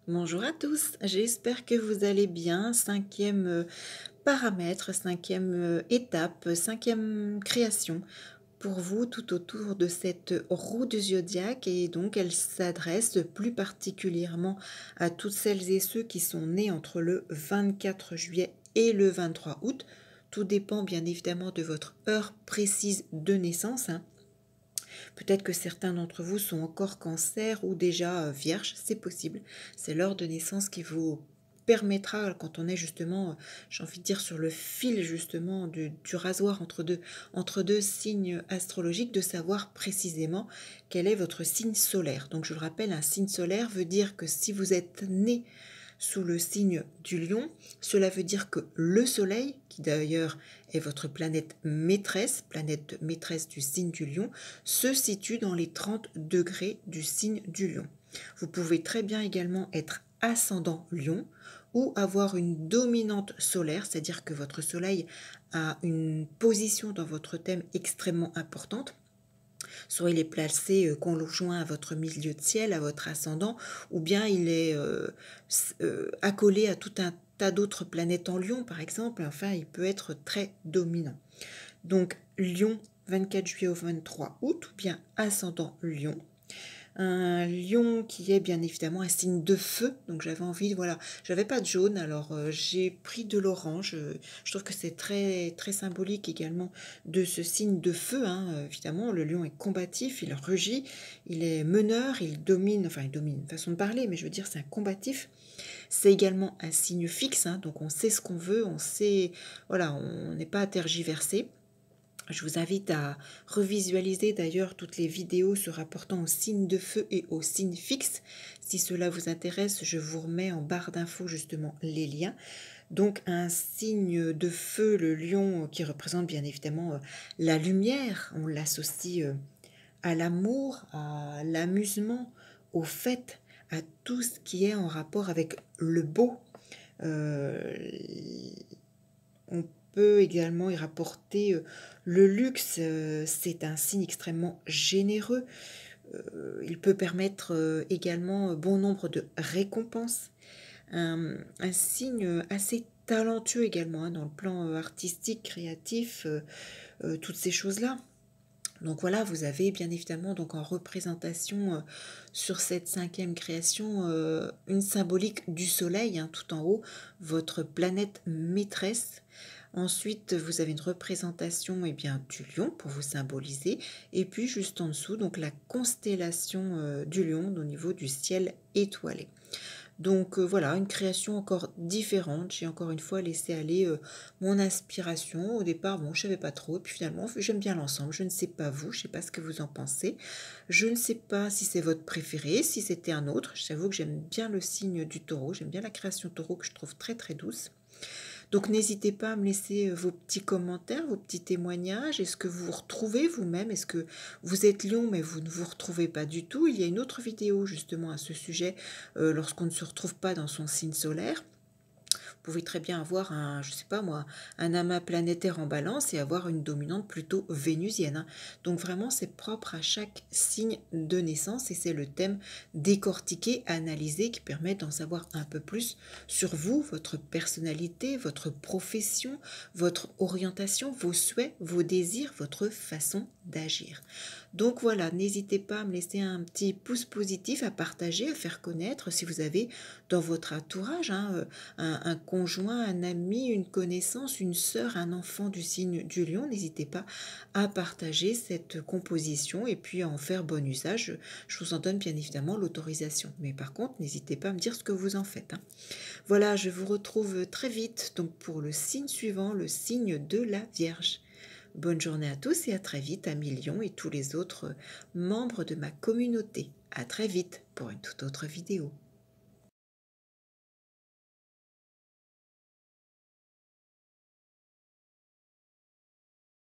Bonjour à tous, j'espère que vous allez bien. Cinquième paramètre, cinquième étape, cinquième création pour vous tout autour de cette roue du zodiaque et donc elle s'adresse plus particulièrement à toutes celles et ceux qui sont nés entre le 24 juillet et le 23 août. Tout dépend bien évidemment de votre heure précise de naissance, hein. Peut-être que certains d'entre vous sont encore cancer ou déjà vierge, c'est possible. C'est l'heure de naissance qui vous permettra, quand on est justement, j'ai envie de dire, sur le fil justement du rasoir entre deux signes astrologiques, de savoir précisément quel est votre signe solaire. Donc je le rappelle, un signe solaire veut dire que si vous êtes né sous le signe du lion, cela veut dire que le soleil, qui d'ailleurs est votre planète maîtresse du signe du lion, se situe dans les 30 degrés du signe du lion. Vous pouvez très bien également être ascendant lion ou avoir une dominante solaire, c'est-à-dire que votre soleil a une position dans votre thème extrêmement importante. Soit il est placé conjoint à votre milieu de ciel, à votre ascendant, ou bien il est accolé à tout un tas d'autres planètes en Lion, par exemple. Enfin, il peut être très dominant. Donc, Lion, 24 juillet au 23 août, ou bien ascendant Lion. Un lion qui est bien évidemment un signe de feu, donc j'avais envie, voilà, j'avais pas de jaune, alors j'ai pris de l'orange. Je trouve que c'est très très symbolique également de ce signe de feu, hein. Évidemment, le lion est combatif, il rugit, il est meneur, il domine, enfin il domine, façon de parler, mais je veux dire c'est un combatif. C'est également un signe fixe, hein, donc on sait ce qu'on veut, on sait, voilà, on n'est pas à tergiverser. Je vous invite à revisualiser d'ailleurs toutes les vidéos se rapportant au signe de feu et au signe fixe. Si cela vous intéresse, je vous remets en barre d'infos justement les liens. Donc un signe de feu, le lion, qui représente bien évidemment la lumière, on l'associe à l'amour, à l'amusement, aux fêtes, à tout ce qui est en rapport avec le beau. Euh, on peut également y rapporter le luxe, c'est un signe extrêmement généreux. Il peut permettre également bon nombre de récompenses. Un signe assez talentueux également, hein, dans le plan artistique, créatif, toutes ces choses-là. Donc voilà, vous avez bien évidemment donc en représentation sur cette cinquième création une symbolique du soleil, hein, tout en haut, votre planète maîtresse. Ensuite, vous avez une représentation bien, du lion pour vous symboliser. Et puis juste en dessous, donc la constellation du lion au niveau du ciel étoilé. Donc voilà, une création encore différente. J'ai encore une fois laissé aller mon inspiration. Au départ, bon, je savais pas trop. Et puis finalement, j'aime bien l'ensemble. Je ne sais pas vous, je ne sais pas ce que vous en pensez. Je ne sais pas si c'est votre préféré, si c'était un autre. J'avoue que j'aime bien le signe du taureau. J'aime bien la création taureau que je trouve très très douce. Donc n'hésitez pas à me laisser vos petits commentaires, vos petits témoignages. Est-ce que vous vous retrouvez vous-même? Est-ce que vous êtes lion mais vous ne vous retrouvez pas du tout? Il y a une autre vidéo justement à ce sujet lorsqu'on ne se retrouve pas dans son signe solaire. Vous pouvez très bien avoir un, je sais pas moi, un amas planétaire en balance et avoir une dominante plutôt vénusienne, hein. Donc vraiment, c'est propre à chaque signe de naissance et c'est le thème décortiqué, analysé qui permet d'en savoir un peu plus sur vous, votre personnalité, votre profession, votre orientation, vos souhaits, vos désirs, votre façon d'agir. Donc voilà, n'hésitez pas à me laisser un petit pouce positif, à partager, à faire connaître si vous avez dans votre entourage, hein, un conjoint, un ami, une connaissance, une sœur, un enfant du signe du lion. N'hésitez pas à partager cette composition et puis à en faire bon usage. Je vous en donne bien évidemment l'autorisation. Mais par contre, n'hésitez pas à me dire ce que vous en faites, hein. Voilà, je vous retrouve très vite donc pour le signe suivant, le signe de la Vierge. Bonne journée à tous et à très vite, amis lions et tous les autres membres de ma communauté. À très vite pour une toute autre vidéo.